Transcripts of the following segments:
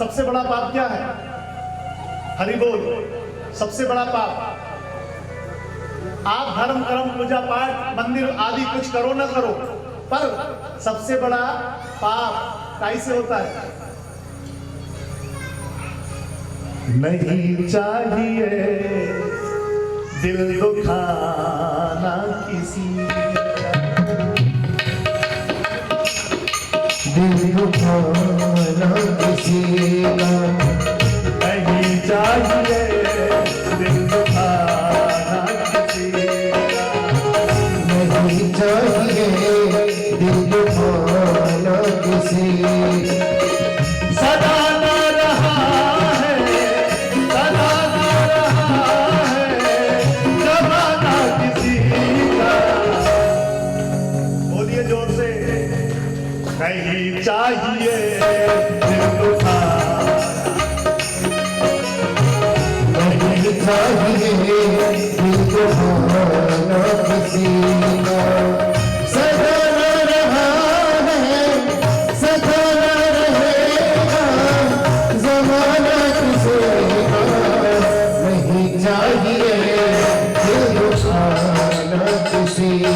सबसे बड़ा पाप क्या है? हरि बोल। सबसे बड़ा पाप, आप धर्म कर्म पूजा पाठ मंदिर आदि कुछ करो ना करो, पर सबसे बड़ा पाप कैसे होता है? नहीं चाहिए दिल दुखाना किसी का, दिल दुखाना किसी का, नहीं चाहिए दिल दुखाना किसी का, नहीं चाहिए दिल दुखाना किसी का। सदा ना रहा है, सदा ना रहा है जमाना किसी का। बोलिए जोर से, नहीं चाहिए दिल दुखाना, नहीं चाहिए दिल दुखाना किसी का। सदा न रहा है, सदा न रहेगा ज़माना किसी का। नहीं चाहिए दिल दुखाना किसी का।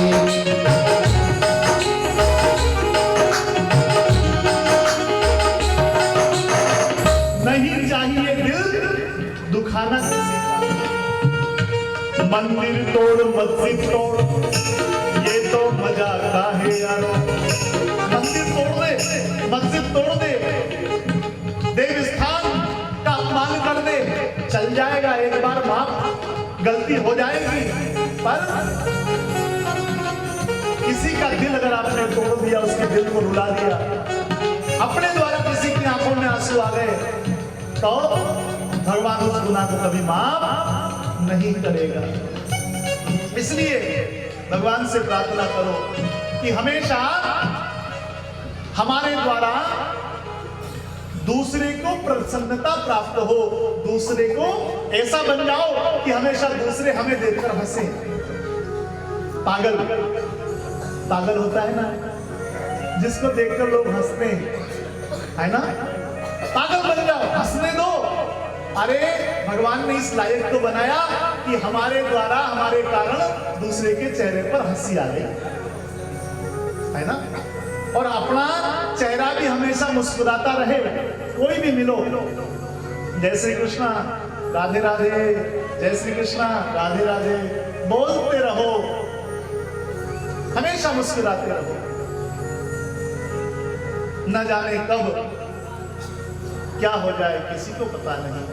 नहीं चाहिए दिल दुखाना किसी का। मंदिर तोड़ मस्जिद तोड़, ये तो मजा का है यारो। मंदिर तोड़ दे, मस्जिद तोड़ दे, देव स्थान का अपमान कर दे, चल जाएगा, एक बार माफ गलती हो जाएगी। पर किसी का दिल अगर आपने तोड़ दिया, उसके दिल को रुला दिया, अपने द्वारा किसी की आंखों में आंसू आ गए, तो भगवान उस गुनाह को कभी माफ नहीं करेगा। इसलिए भगवान से प्रार्थना करो कि हमेशा हमारे द्वारा दूसरे को प्रसन्नता प्राप्त हो, दूसरे को ऐसा बन जाओ कि हमेशा दूसरे हमें देखकर हंसे। पागल पागल होता है ना, जिसको देखकर लोग हंसते हैं, है ना? पागल बन जाओ, हंसने दो। अरे भगवान ने इस लायक तो बनाया कि हमारे द्वारा, हमारे कारण दूसरे के चेहरे पर हंसी आ गई, है ना? और अपना चेहरा भी हमेशा मुस्कुराता रहे। कोई भी मिलो, जय श्री कृष्णा, राधे राधे, जय श्री कृष्णा, राधे राधे बोलते रहो, हमेशा मुस्कुराते रहो। न जाने कब क्या हो जाए किसी को पता नहीं।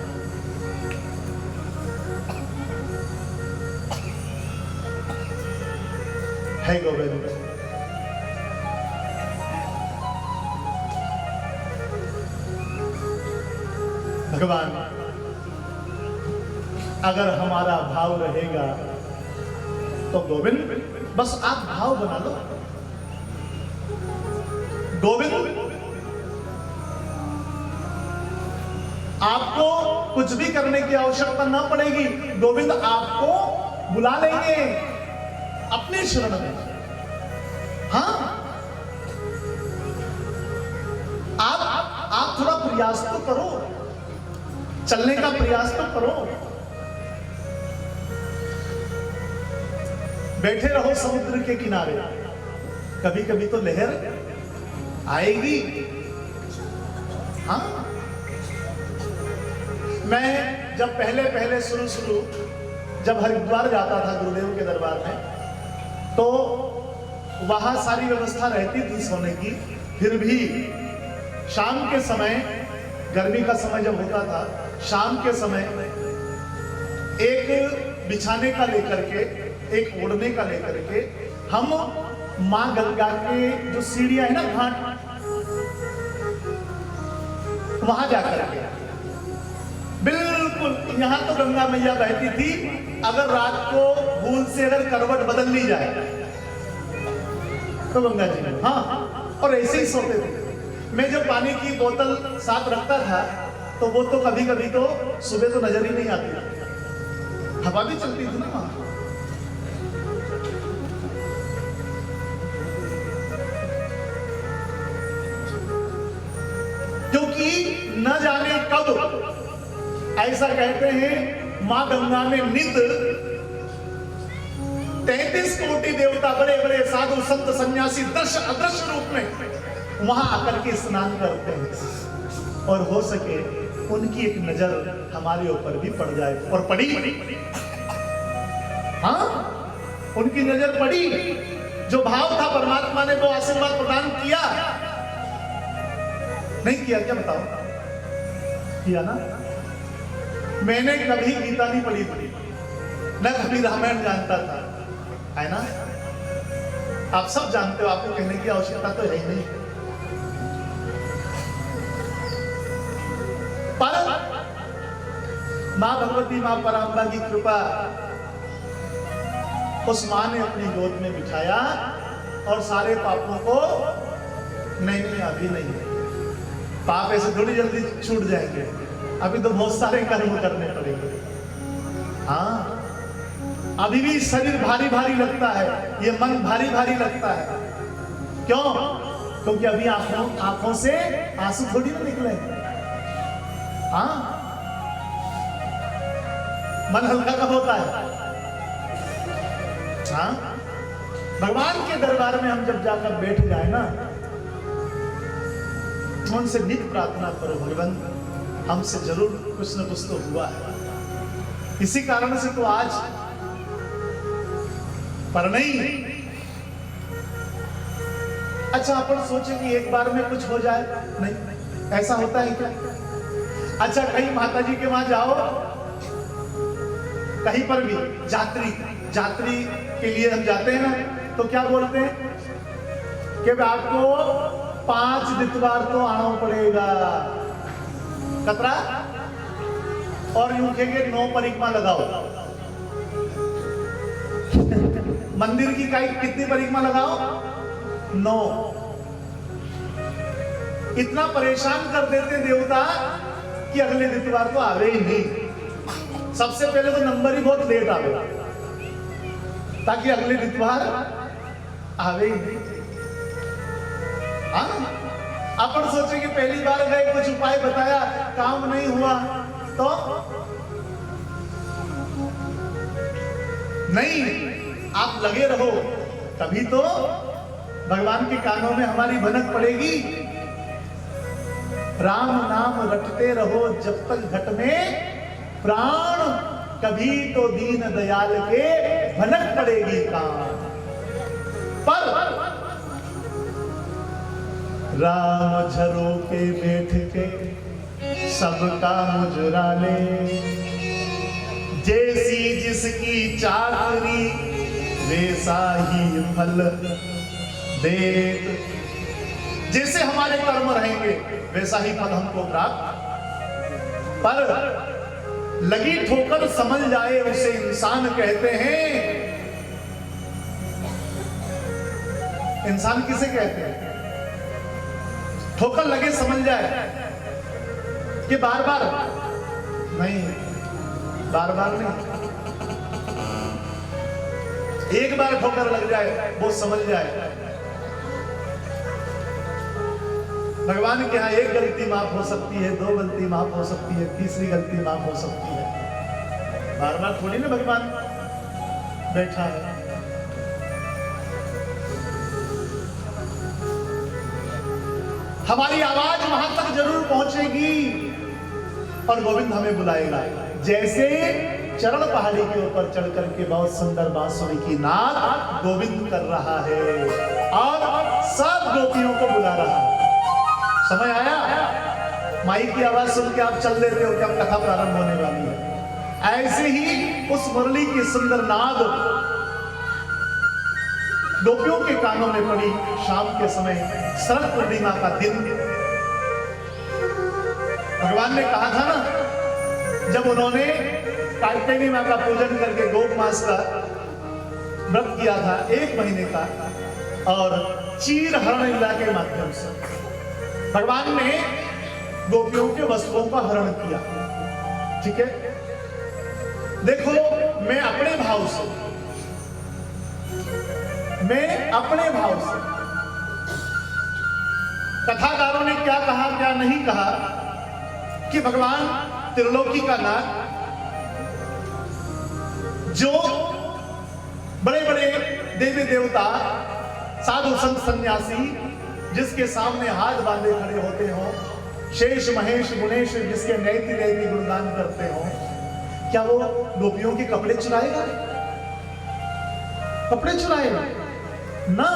है गोविंद, भगवान अगर हमारा भाव रहेगा तो गोविंद, बस आप भाव बना लो। गोविंद आपको कुछ भी करने की आवश्यकता ना पड़ेगी, गोविंद आपको बुला लेंगे अपने शरण में। हाँ, आप थोड़ा प्रयास तो करो, चलने का प्रयास तो करो। बैठे रहो समुद्र के किनारे, कभी कभी तो लहर आएगी। हाँ, मैं जब पहले शुरू जब हरिद्वार जाता था गुरुदेव के दरबार में, तो वहां सारी व्यवस्था रहती थी सोने की, फिर भी शाम के समय, गर्मी का समय जब होता था, शाम के समय एक बिछाने का लेकर के, एक ओढ़ने का लेकर के हम माँ गंगा के जो सीढ़ियां है ना, घाट, वहां जाकर के, बिल्कुल यहाँ तो गंगा मैया बहती थी, अगर रात को भूल से अगर करवट बदल ली जाए तो गंगा जी में, हाँ, और ऐसे ही सोते थे। मैं जब पानी की बोतल साथ रखता था तो वो तो कभी कभी तो सुबह तो नजर ही नहीं आती, हवा भी चलती थी ना वहां। क्योंकि क्योंकि न जाने कब, ऐसा कहते हैं मां गंगा में नित 33 कोटि देवता, बड़े बड़े साधु संत सन्यासी दृश्य अदृश्य रूप में वहां आकर के स्नान करते हैं। और हो सके उनकी एक नजर हमारे ऊपर भी पड़ जाए, और पड़ी। हाँ, उनकी नजर पड़ी। जो भाव था परमात्मा ने वो आशीर्वाद प्रदान किया, नहीं किया? क्या बताओ, किया ना? मैंने कभी गीता नहीं पढ़ी, न कभी रामायण जानता था, है ना? आप सब जानते हो, आपको कहने की आवश्यकता तो है ही नहीं। पर मां भगवती, मां पराम्बा की कृपा, उस मां ने अपनी गोद में बिठाया और सारे पापों को, नहीं अभी नहीं, पाप ऐसे थोड़ी जल्दी छूट जाएंगे, अभी तो बहुत सारे कर्म करने पड़ेंगे। हाँ, अभी भी शरीर भारी भारी लगता है, ये मन भारी भारी लगता है। क्यों? क्योंकि अभी आंखों से आंसू थोड़ी ना निकले। हाँ, मन हल्का कब होता है? हाँ, भगवान के दरबार में हम जब जाकर बैठ जाए ना, उनसे नित्य प्रार्थना करो, भगवान हमसे जरूर कुछ न कुछ तो हुआ है। इसी कारण से तो आज पर नहीं। अच्छा, अपन सोचे कि एक बार में कुछ हो जाए, नहीं, ऐसा होता है क्या? अच्छा, कहीं माता जी के वहां जाओ, कहीं पर भी जात्री के लिए हम जाते हैं ना, तो क्या बोलते हैं कि आपको 5 दितवार तो आना पड़ेगा, कतरा, और यूं कहेंगे 9 परिक्रमा लगाओ। मंदिर की कितनी परिक्रमा लगाओ? 9। इतना परेशान कर देते देवता कि अगले दितवार तो आवे ही नहीं। सबसे पहले तो नंबर ही बहुत लेट आवेगा, ताकि अगले दितवार आवे ही नहीं। हाँ, अपन सोचे कि पहली बार गए, कुछ उपाय बताया, काम नहीं हुआ, तो नहीं, आप लगे रहो, तभी तो भगवान के कानों में हमारी भनक पड़ेगी। राम नाम रटते रहो जब तक घट में प्राण, कभी तो दीन दयाल के भनक पड़ेगी कान। पर राम झरोके बैठ के सबका मुजरा ले, जैसी जिसकी चाकरी वैसा ही फल देत। जैसे हमारे कर्म रहेंगे वैसा ही फल हमको प्राप्त। पर लगी ठोकर समझ जाए उसे इंसान कहते हैं। इंसान किसे कहते हैं? ठोकर लगे समझ जाए कि बार बार नहीं, बार बार नहीं, एक बार ठोकर लग जाए वो समझ जाए। भगवान के यहाँ एक गलती माफ हो सकती है, 2 गलती माफ हो सकती है, तीसरी गलती माफ हो सकती है। बार बार थोड़ी ना भगवान बैठा है। हमारी आवाज वहां तक जरूर पहुंचेगी और गोविंद हमें बुलाएगा। जैसे चरण पहाड़ी के ऊपर चढ़ करके बहुत सुंदर बांसुरी की नाद गोविंद कर रहा है और सब गोपियों को बुला रहा है। समय आया, माई की आवाज सुन के आप चल देते हो कि अब कथा प्रारंभ होने वाली है। ऐसे ही उस मुरली की सुंदर नाद गोपियों के कानों में पड़ी। शाम के समय शरद पूर्णिमा का दिन, भगवान ने कहा था ना, जब उन्होंने कात्यायनी मां का पूजन करके गोप मास का व्रत किया था 1 महीने का, और चीर हरण लीला के माध्यम से भगवान ने गोपियों के वस्त्रों का हरण किया। ठीक है, देखो, मैं अपने भाव से कथाकारों ने क्या कहा क्या नहीं कहा कि भगवान त्रिलोकी का नाथ जो बड़े बड़े देवी देवता साधु संत सन्यासी जिसके सामने हाथ बांधे खड़े होते हो, शेष महेश गुणेश जिसके नैति नैति गुणगान करते हो, क्या वो गोपियों के कपड़े चुराएगा? कपड़े चुराएगा ना।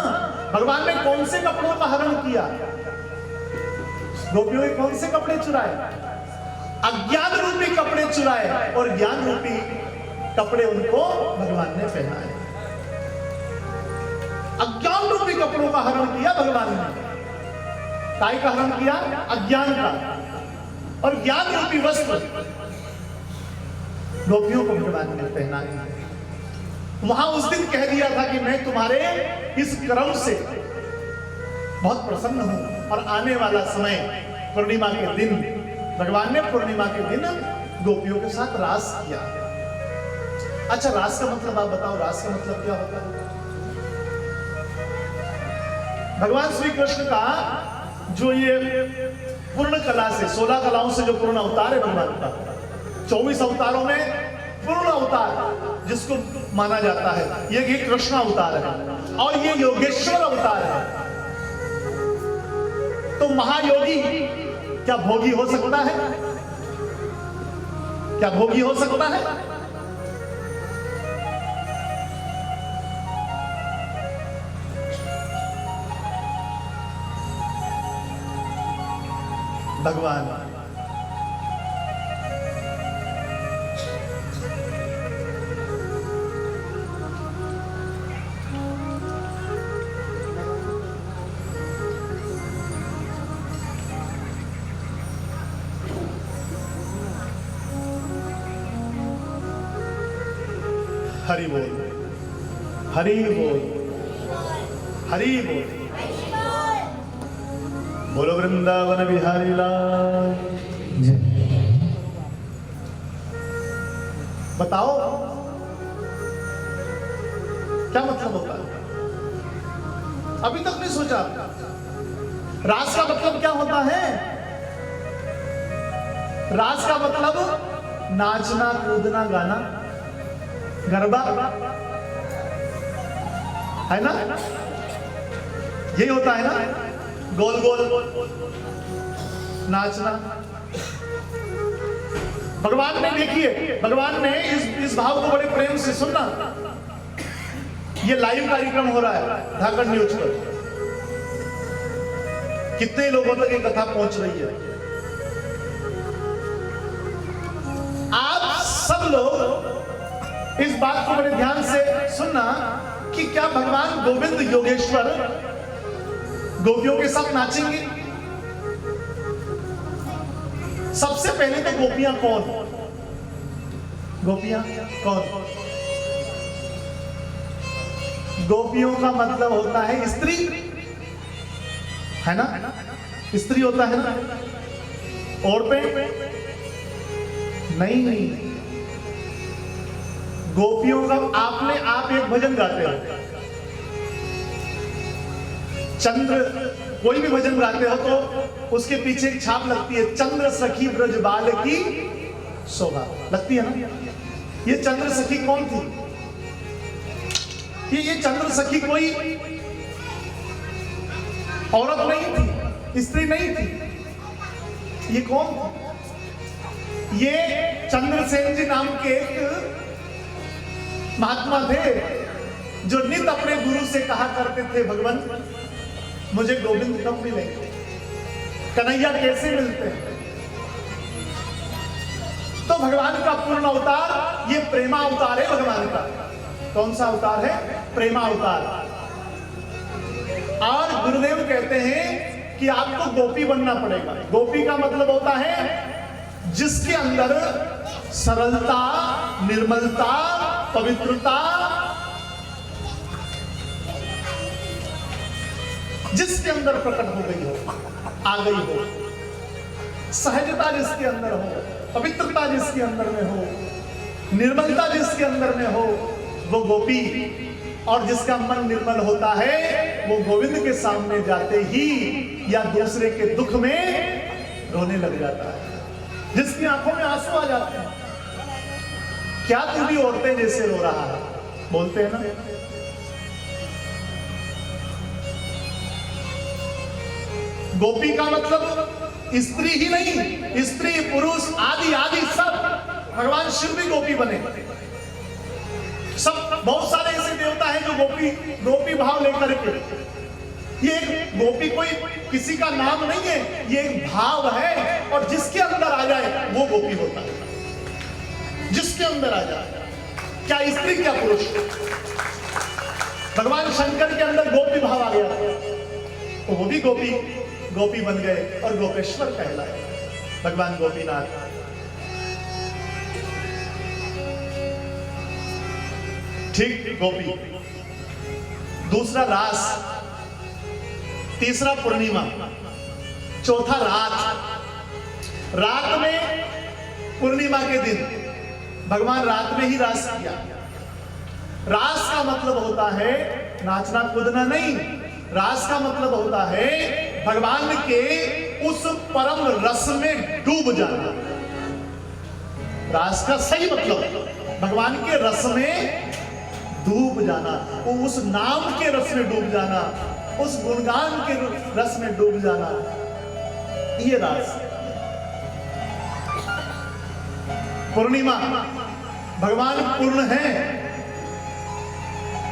भगवान ने कौन से कपड़ों का हरण किया? गोपियों के कौन से कपड़े चुराए? अज्ञान रूपी कपड़े चुराए और ज्ञान रूपी कपड़े उनको भगवान ने पहनाए। अज्ञान रूपी कपड़ों का हरण किया भगवान ने। काय का हरण किया? अज्ञान का। और ज्ञान रूपी वस्त्र गोपियों को भगवान ने पहनाए। वहां उस दिन कह दिया था कि मैं तुम्हारे इस कर्म से बहुत प्रसन्न हूं। और आने वाला समय पूर्णिमा के दिन भगवान ने पूर्णिमा के दिन गोपियों के साथ रास किया। अच्छा, रास का मतलब आप बताओ, रास का मतलब क्या होता है? भगवान श्री कृष्ण का जो ये पूर्ण कला से 16 कलाओं से जो पूर्ण अवतार है भगवान का, 24 अवतारों में पूर्ण अवतार जिसको माना जाता है ये कृष्ण अवतार है और ये योगेश्वर अवतार है। तो महायोगी क्या भोगी हो सकता है? क्या भोगी हो सकता है? भगवान हरि बोल, हरि बोल, हरि बोल। बोलो वृंदावन बिहारी लाल। बताओ क्या मतलब होता है? अभी तक नहीं सोचा। रास का मतलब क्या होता है? रास का मतलब नाचना, कूदना, गाना, गरबा है ना? यही होता है ना? गोल गोल नाचना। भगवान ने देखिए, भगवान ने इस भाव को बड़े प्रेम से सुनना। ये लाइव कार्यक्रम हो रहा है धाकड़ न्यूज पर। कितने लोगों तक ये कथा पहुंच रही है? आप सब लोग इस बात को बड़े ध्यान से सुनना कि क्या भगवान गोविंद योगेश्वर गोपियों के साथ नाचेंगे? सबसे पहले तो गोपियां कौन? गोपियां कौन? गोपियों का मतलब होता है स्त्री, है ना? स्त्री होता है ना? और पे नहीं, गोपियों का आप एक भजन गाते हो, चंद्र, कोई भी भजन गाते हो तो उसके पीछे एक छाप लगती है, चंद्र सखी ब्रज बाल की शोभा लगती है ना? ये चंद्र सखी कौन थी? ये चंद्र सखी कोई औरत नहीं थी, स्त्री नहीं थी। ये कौन थी? ये चंद्रसेन जी नाम के एक महात्मा थे जो नित अपने गुरु से कहा करते थे, भगवान मुझे गोविंद कब मिले, कन्हैया कैसे मिलते हैं? तो भगवान का पूर्ण अवतार ये प्रेमा अवतार है। भगवान का कौन सा अवतार है? प्रेमा अवतार। और गुरुदेव कहते हैं कि आपको गोपी बनना पड़ेगा। गोपी का मतलब होता है जिसके अंदर सरलता, निर्मलता, पवित्रता, जिसके अंदर प्रकट हो गई हो, आ गई हो, सहजता जिसके अंदर हो, पवित्रता जिसके अंदर में हो, निर्मलता जिसके अंदर में हो, वो गोपी। और जिसका मन निर्मल होता है वो गोविंद के सामने जाते ही या दूसरे के दुख में रोने लग जाता है, जिसकी आंखों में आंसू आ जाते हैं। क्या तू भी औरतें जैसे रो रहा है, बोलते हैं ना। गोपी का मतलब स्त्री ही नहीं, स्त्री पुरुष आदि आदि सब, भगवान शिव भी गोपी बने। सब बहुत सारे ऐसे देवता हैं जो गोपी भाव लेकर के, ये एक गोपी कोई किसी का नाम नहीं है, ये एक भाव है, और जिसके अंदर आ जाए वो गोपी होता है। जिसके अंदर आ जाए, क्या स्त्री क्या पुरुष। भगवान शंकर के अंदर गोपी भाव आ गया तो वो भी गोपी बन गए और गोपेश्वर कहलाए भगवान गोपीनाथ। ठीक, गोपी। दूसरा रास, तीसरा पूर्णिमा, चौथा रात। रात में पूर्णिमा के दिन भगवान रात में ही रास किया। रास का मतलब होता है नाचना कूदना नहीं, रास का मतलब होता है भगवान के उस परम रस में डूब जाना। रास का सही मतलब भगवान के रस में डूब जाना, उस नाम के रस में डूब जाना, उस गुणगान के रस में डूब जाना, ये रास। पूर्णिमा, भगवान पूर्ण है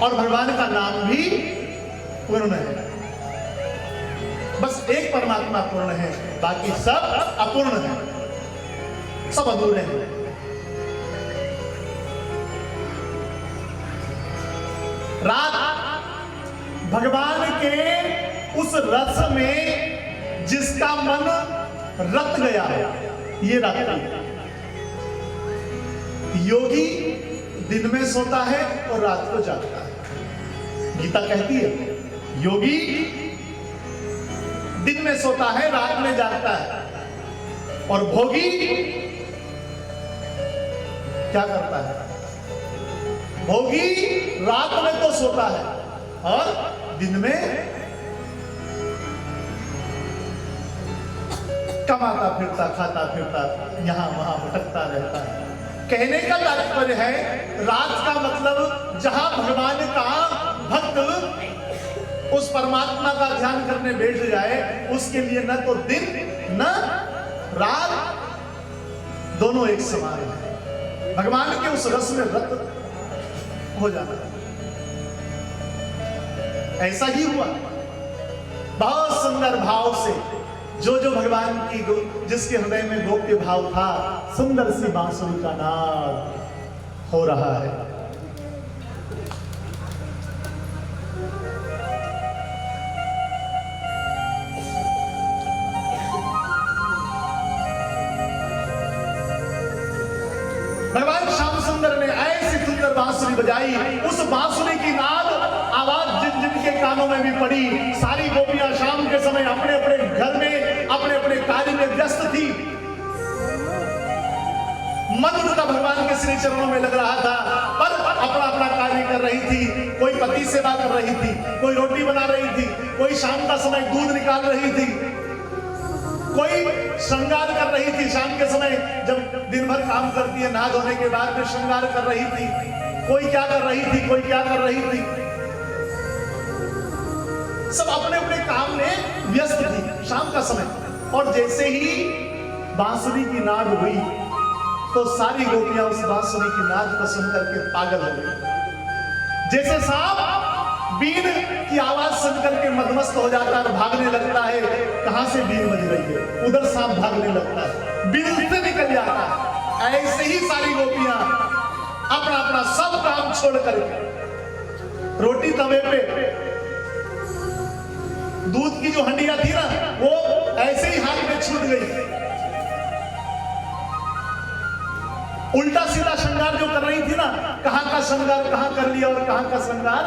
और भगवान का नाम भी पूर्ण है। बस एक परमात्मा पूर्ण है, बाकी सब अपूर्ण है, सब अधूरे हैं। रात, भगवान के उस रस में जिसका मन रत गया, ये रात्रि। योगी दिन में सोता है और रात को जागता है। गीता कहती है योगी दिन में सोता है, रात में जागता है, और भोगी क्या करता है? भोगी रात में तो सोता है और दिन में कमाता फिरता, खाता फिरता, यहां वहां भटकता रहता है। कहने का तात्पर्य है रात का मतलब जहां भगवान का भक्त उस परमात्मा का ध्यान करने बैठ जाए, उसके लिए न तो दिन न रात, दोनों एक समान है। भगवान के उस रस में रत हो जाना, ऐसा ही हुआ। बहुत सुंदर भाव से जो भगवान की जिसके हृदय में गोप्य भाव था, सुंदर सी बांसुरी का नाद हो रहा है। भगवान श्याम सुंदर ने ऐसी सुंदर बांसुरी बजाई, उस बांसुरी की नाद आवाज जिन जिन के कानों में भी पड़ी। सारी गोपियां शाम के समय अपने अपने घर में अपने अपने कार्य में व्यस्त थी। मन उनका भगवान के श्री चरणों में लग रहा था, पर अपना अपना कार्य कर रही थी। कोई पति सेवा कर रही थी, कोई रोटी बना रही थी, कोई शाम का समय दूध निकाल रही थी, कोई श्रृंगार कर रही थी। शाम के समय जब दिन भर काम करती है, नहा धोने के बाद में श्रृंगार कर रही थी। कोई क्या कर रही थी, कोई क्या कर रही थी, सब अपने अपने काम में व्यस्त थी शाम का समय। और जैसे ही बांसुरी की नाद हुई तो सारी गोपियां उस बांसुरी की नाद को सुनकर के पागल हो गई। जैसे सांप बीन की आवाज सुनकर के मदमस्त हो जाता है और भागने लगता है, कहां से बीन बज रही है, उधर सांप भागने लगता है, बीन से निकल जाता है। ऐसे ही सारी गोपियां अपना अपना सब काम छोड़ करके रोटी तवे पे, दूध की जो हंडिया थी ना, वो ऐसे ही हाथ में छूट गई। उल्टा सीधा श्रृंगार जो कर रही थी ना, कहां का श्रृंगार कहां कर लिया और कहां का श्रृंगार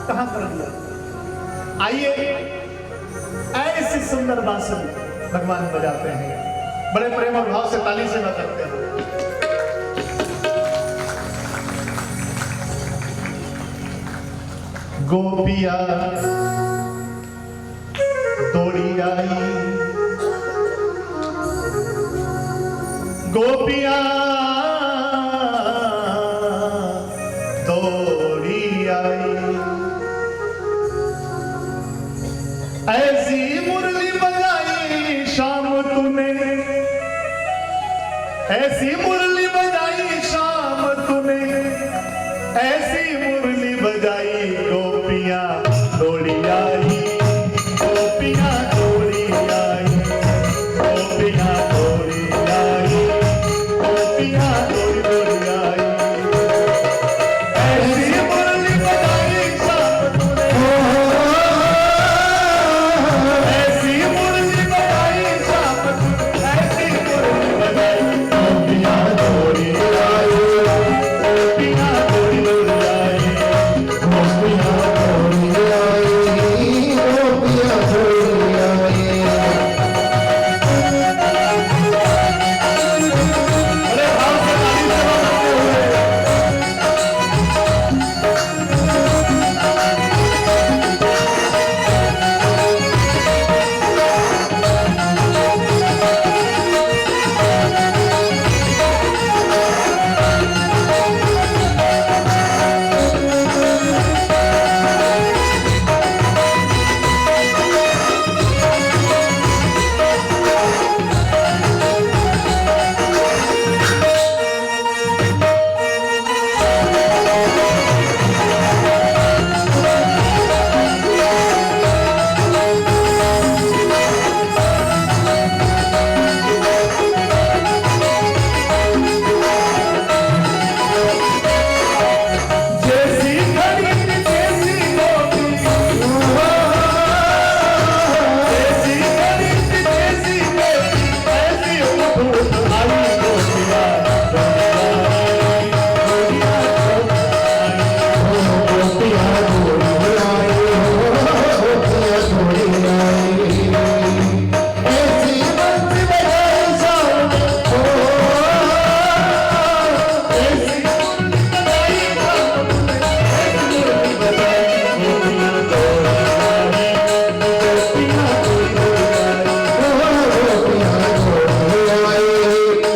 कहां कर लिया। आइए ऐसी सुंदर बांसुरी भगवान बजाते हैं, बड़े प्रेम और भाव से ताली से बजाते हैं। गोपिया दौड़ी आई, गोपियां दौड़ी आई। ऐसी मुरली बजाई शाम तूने, ऐसी मुरली बजाई शाम तूने, ऐसी मुरली बजाई गोपियां दौड़ी आई, गोपियां दौड़ी आई, गोपियां दौड़ी आई, गोपियां दौड़ी दौड़ी आई। ऐसी मुरली बजाई शाम तूने, ऐसी मुरली बजाई शाम तूने, ऐसी मुरली बजाई गोपियां दौड़ी आई, गोपियां दौड़ी दौड़ी आई, गोपियां दौड़ी आई, गोपियां दौड़ी आई। बड़े भाव से ताली सेवा करते हुए जैसी घड़ी जैसी गोपी, जैसी घड़ी जैसी गोपी, ऐसी उठूट आई गोपियां दौड़ी आई, गोपियां दौड़ी आई, गोपियां दौड़ी आई। ऐसी बंसी बजाई शाम को, ऐसी मुरली बजाई शाम तूने, ऐसी मुरली बजाई गोपियां दौड़ी आई, गोपियां दौड़ी दौड़ी आई। गोपियां दौड़ी आई,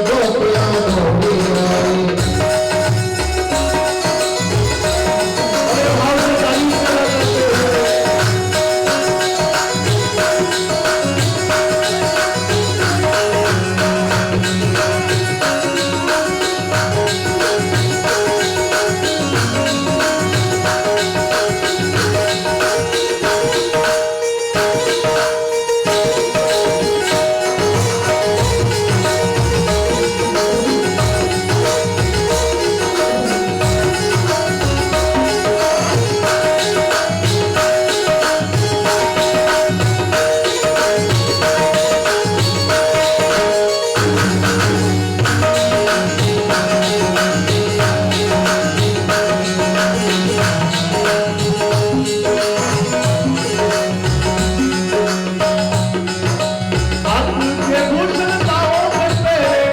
गोपियां दौड़ी आई। बड़े भाव से ताली सेवा करते हुए आपके भूषण पाओ में तेरे,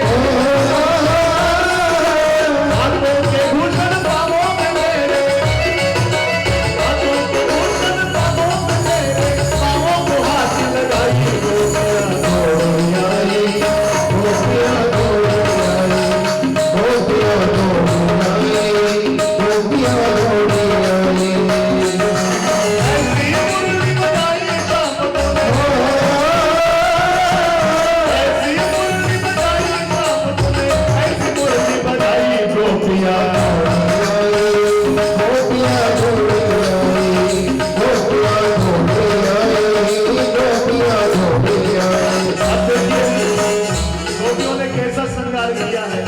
हाथों के भूषण पाओ में मेरे, हाथों के भूषण पाओ में मेरे, पाओ को हाथ लगाई गोपियां दौड़ी आई, गोपियां दौड़ी आई, गोपियां दौड़ी आई, गोपियां दौड़ी आई। ऐसी मुरली बजाई शाम तूने, ऐसी मुरली बजाई शाम तूने, ऐसी मुरली बजाई गोपियां गोपियां दौड़ी आई, गोपियां दौड़ी आई, गोपियां दौड़ी आई। अब देखिए गोपियों ने कैसा श्रृंगार किया है।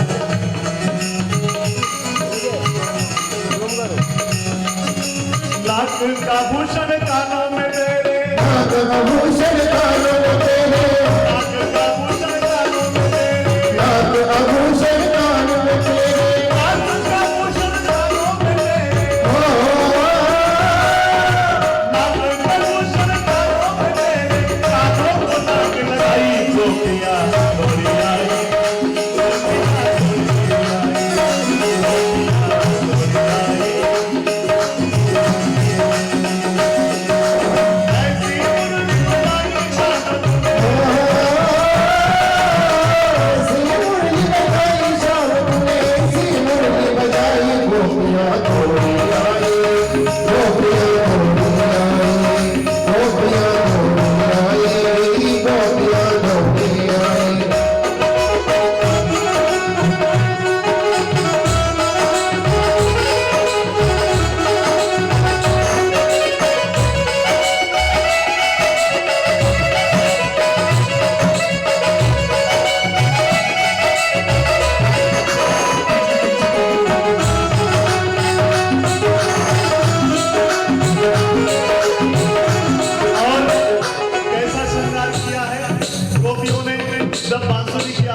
लाख का भूषण कानों में तेरे, नाग आभूषण कानों में तेरे, लाख का भूषण कानों में तेरे, नाग आभूषण कानों में तेरे। लाख का भूषण कानों में तेरे, ओ, लाख का भूषण कानों में तेरे, कानों को नाक लगाई गोपियां दौड़ी आई, गोपियां दौड़ी आई, गोपियां दौड़ी आई।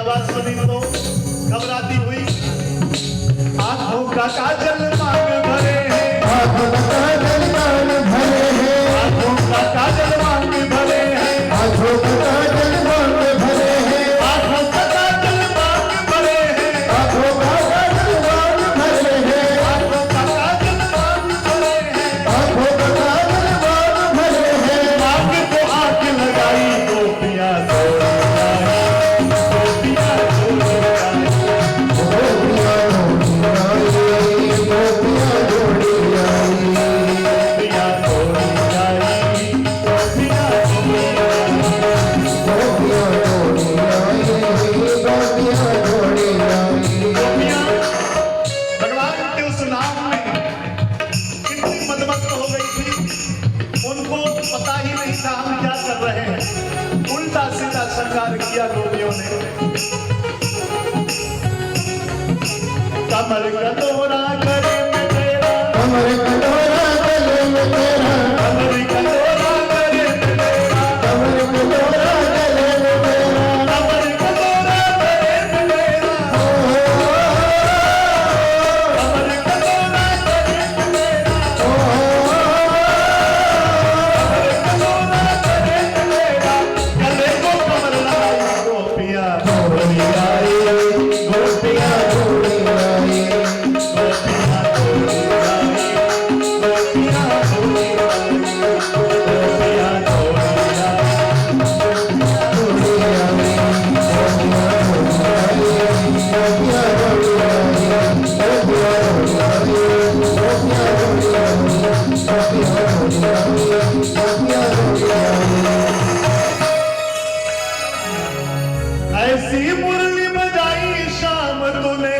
आवाज सुनी तो घबराती हुई, आंखों का काजल मांग भरे हैं, आंखों का काजल मांग भरे हैं, आंखों का काजल मांग भरे हैं, आंखों का काजल मांग भरे हैं, आंखों का काजल मांग भरे हैं, आंखों का काजल मांग भरे हैं, आंखों का काजल मांग भरे हैं, आंखों का काजल मांग भरे हैं। मांग को आंख लगाई, गोपियां दौड़ आई, गोपियां दौड़ आई, गोपियाँ दौड़ी आई, गोपियाँ दौड़ी आई, गोपियां दौड़ आई, गोपियां दौड़ आई। गोपियाँ दौड़ी आई, गोपियाँ दौड़ी आई। गोपियां भगवान के उस नाम में कितनी मदमस्त हो गई थी, उनको पता ही नहीं था हम क्या कर रहे हैं। उल्टा सीधा श्रृंगार किया गोपियों ने। कमर कटोरा गले में तेरा, कमर कटोरा गले में तेरा, कमर कटोरा गले में तेरा, कमर कटोरा गले में तेरा, कमर कटोरा गले में तेरा, ओ, कमर कटोरा गले में तेरा, ओ, गले को कमर लगाई, गोपियां दौड़ी आई, गोपियाँ दौड़ी आई, गोपियां दौड़ी आई, गोपियां दौड़ी आई, गोपियां दौड़ी आई। दौड़ी आई, गोपियाँ दौड़ी आई, गोपियाँ दौड़ी आई, गोपियाँ दौड़ी आई, गोपियाँ दौड़ी आई, गोपियाँ दौड़ी आई, गोपियाँ दौड़ी आई। ऐसी मुरली बजाई शाम तूने,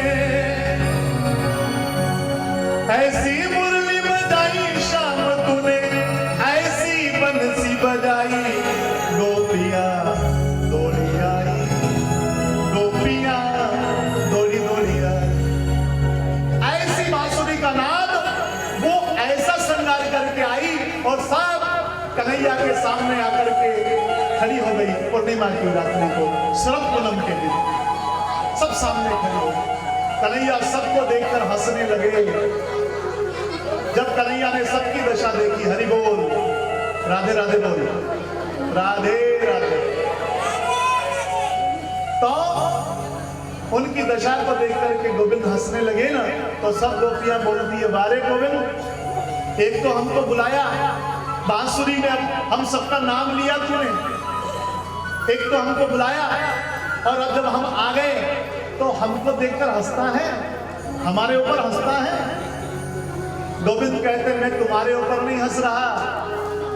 ऐसी मुरली बजाई शाम तूने, ऐसी बंसी बजाई, गोपियां दौड़ी आई, गोपियां दौड़ी दौड़ी आई। ऐसी बांसुरी का नाद, वो ऐसा श्रृंगार करके आई और सब कन्हैया के सामने आकर के खड़ी हो गई। पूर्णिमा की रात्रि को, शरद पूनम के दिन सब सामने खड़ी हो गई। कन्हैया सबको देखकर हंसने लगे। जब कन्हैया ने सबकी दशा देखी, हरि बोल, राधे राधे बोल, राधे राधे, तो उनकी दशा को देख करके गोविंद हंसने लगे ना, तो सब गोपियां बोलती है, बारे गोविंद, एक तो हमको बुलाया बांसुरी में, हम सबका नाम लिया तूने, एक तो हमको बुलाया, और अब जब हम आ गए तो हमको देखकर हंसता है, हमारे ऊपर हंसता है। गोविंद कहते, मैं तुम्हारे ऊपर नहीं हंस रहा,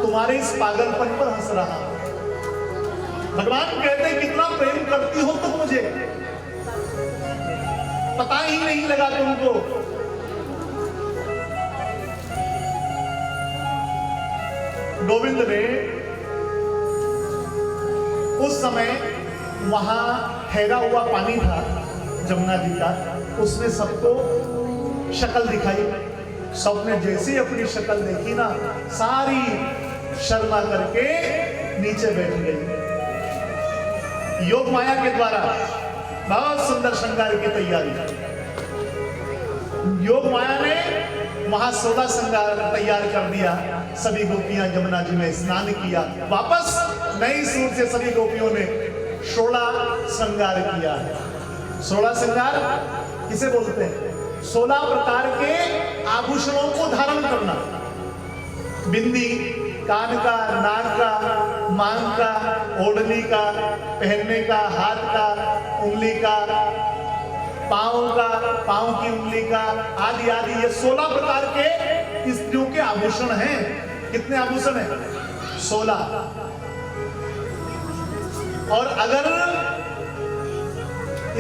तुम्हारे इस पागलपन पर हंस रहा। भगवान कहते, कितना प्रेम करती हो तुम मुझे, पता ही नहीं लगा तुमको। गोविंद ने उस समय वहां ठहरा हुआ पानी था जमुना जी का, उसने सबको शक्ल दिखाई। सबने जैसे ही अपनी शक्ल देखी ना, सारी शर्मा करके नीचे बैठ गई। योग माया के द्वारा बहुत सुंदर श्रृंगार की तैयारी। योग माया ने वहां 16 श्रृंगार तैयार कर दिया। सभी गोपियां यमुना जी में स्नान किया, वापस नई सूर से सभी गोपियों ने 16 श्रृंगार किया। 16 श्रृंगार किसे बोलते हैं? 16 प्रकार के आभूषणों को धारण करना। बिंदी, कान का, नाक का, मांग का, ओढ़नी का, पहनने का, हाथ का, उंगली का, पांव का, पांव की उंगली का, आदि आदि, ये 16 प्रकार के स्त्रियों के आभूषण हैं। कितने आभूषण हैं? 16। और अगर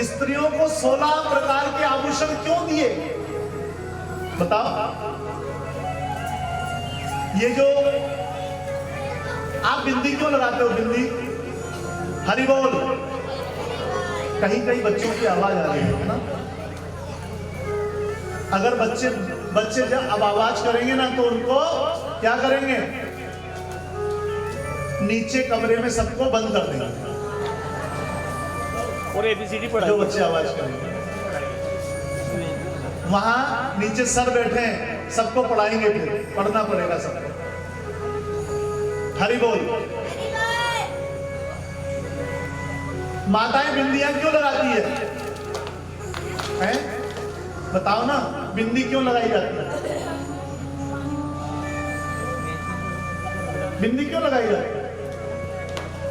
स्त्रियों को 16 प्रकार के आभूषण क्यों दिए बताओ? ये जो आप बिंदी क्यों लगाते हो? बिंदी, हरि बोल, कहीं कहीं बच्चों की आवाज आ रही है ना। अगर बच्चे जब अब आवाज करेंगे ना तो उनको क्या करेंगे? नीचे कमरे में सबको बंद कर देंगे। और ABCD जो पढ़ाई। बच्चे आवाज करेंगे वहां नीचे सर बैठे हैं, सबको पढ़ाएंगे, फिर पढ़ना पड़ेगा सबको। हरि बोल। माताएं बिंदियां क्यों लगाती है? बताओ ना, बिंदी क्यों लगाई जाती है? बिंदी क्यों लगाई जाती है?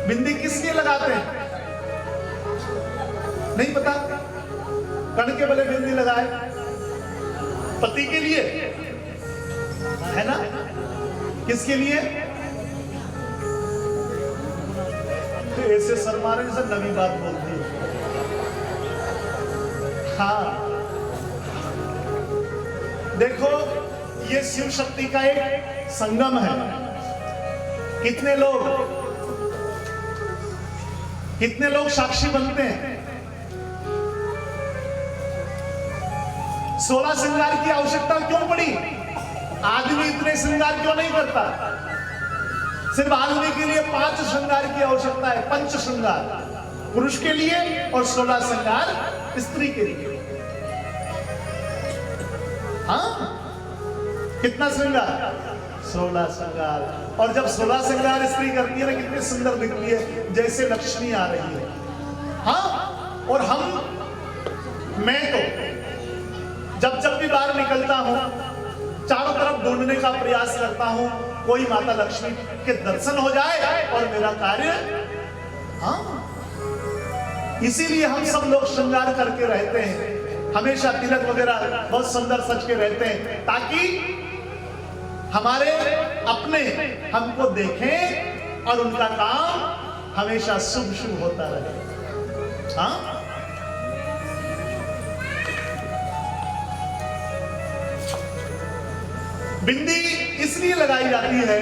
बिंदी किस लिए लगाते हैं? नहीं पता? कण के बले बिंदी लगाए, पति के लिए है ना? किसके लिए? तो ऐसे सर मारे से नवी बात बोलती है। हाँ, देखो ये शिव शक्ति का एक संगम है। कितने लोग साक्षी बनते हैं? 16 श्रृंगार की आवश्यकता क्यों पड़ी? आदमी इतने श्रृंगार क्यों नहीं करता? सिर्फ आदमी के लिए 5 श्रृंगार की आवश्यकता है, पंच श्रृंगार पुरुष के लिए और 16 श्रृंगार स्त्री के लिए। हाँ, कितना श्रृंगार? 16 श्रृंगार। और जब 16 श्रृंगार स्त्री करती है ना, कितनी सुंदर दिखती है, जैसे लक्ष्मी आ रही है। हाँ, और मैं तो जब भी बाहर निकलता हूं, चारों तरफ ढूंढने का प्रयास करता हूं, कोई माता लक्ष्मी के दर्शन हो जाए और मेरा कार्य। हाँ, इसीलिए हम सब लोग श्रृंगार करके रहते हैं, हमेशा तिलक वगैरह बहुत सुंदर सज के रहते हैं, ताकि हमारे अपने हमको देखें और उनका काम हमेशा शुभ शुभ होता रहे। हाँ, बिंदी इसलिए लगाई जाती है,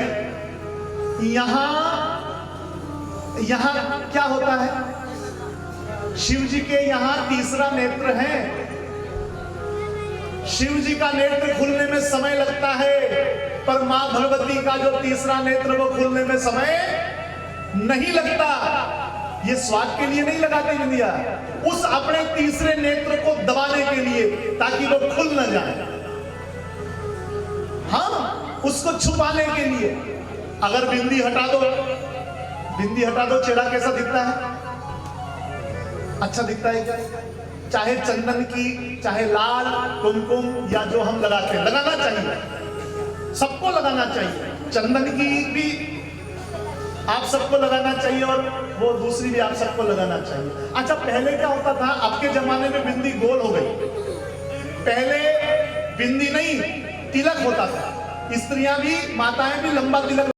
यहां क्या होता है? शिव जी के यहां तीसरा नेत्र है। शिव जी का नेत्र खुलने में समय लगता है, पर मां भगवती का जो तीसरा नेत्र वो खुलने में समय नहीं लगता। ये स्वाद के लिए नहीं लगाते बिंदिया, उस अपने तीसरे नेत्र को दबाने के लिए, ताकि वो खुल न जाए। हाँ, उसको छुपाने के लिए। अगर बिंदी हटा दो, चेहरा कैसा दिखता है? अच्छा दिखता है क्या? चाहे चंदन की, चाहे लाल कुमकुम, या जो हम लगाते हैं, लगाना चाहिए, सबको लगाना चाहिए। चंदन की भी आप सबको लगाना चाहिए, और वो दूसरी भी आप सबको लगाना चाहिए। अच्छा, पहले क्या होता था? अब के जमाने में बिंदी गोल हो गई। पहले बिंदी नहीं, तिलक होता था। स्त्रियां भी, माताएं भी लंबा तिलक